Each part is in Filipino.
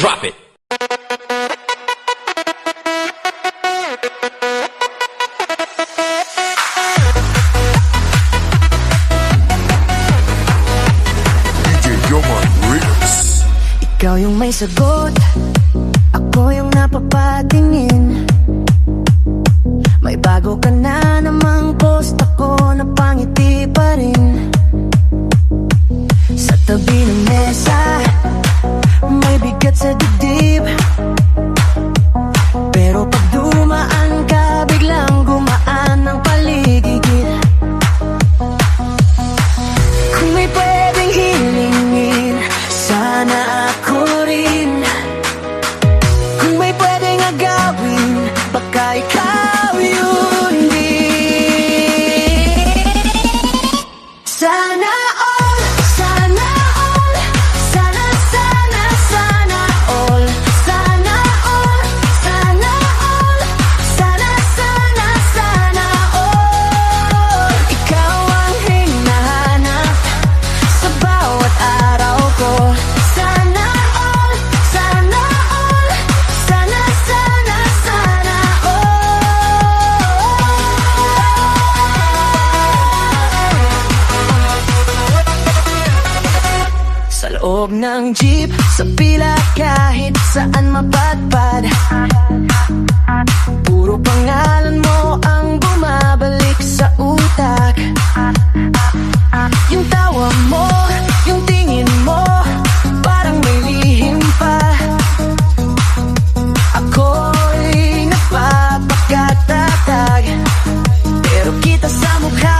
drop it. Ikaw yung may sagot, ako yung napapatingin. May bago ka na namang post, ako napangiti pa rin. Sa tabi ng mesa, may bigat sa dibdib. Pero pag dumaan ka, biglang gumaan ang paligid. Kung may pwedeng hilingin, sana ako rin. Kung may pwedeng agawin, baka ikaw yun din. Sana all, sana all, sana, sana, sana all. Sana all, sana all, sana, sana, sana all. Ikaw ang hinahanap sa bawat araw ko. Sana all, sana all, sana, sana, sana all. Sa loob ng jeep, sa pila kahit saan mapadpad, puro pangalan mo ang bumabalik sa utak. Yung tawa mo, yung tingin mo, parang may lihim pa. Ako'y napapakatatag, pero kita sa mukha.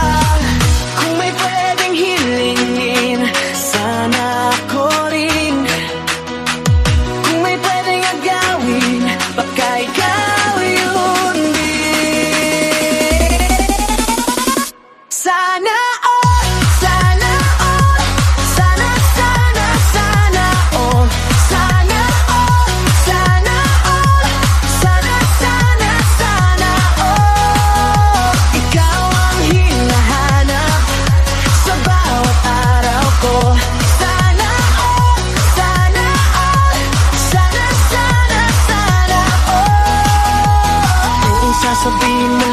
Kung may pwedeng hilingin, sana ako rin. Kung may pwedeng agawin, baka ikaw yun din. Sana all, sana all, sana, sana, sana all. Sana all, sana all, sana, sana, sana all. Ikaw ang hinahanap sa bawat araw ko. Sana all, sana all, sana, sana, sana all. Kung sasabihin mo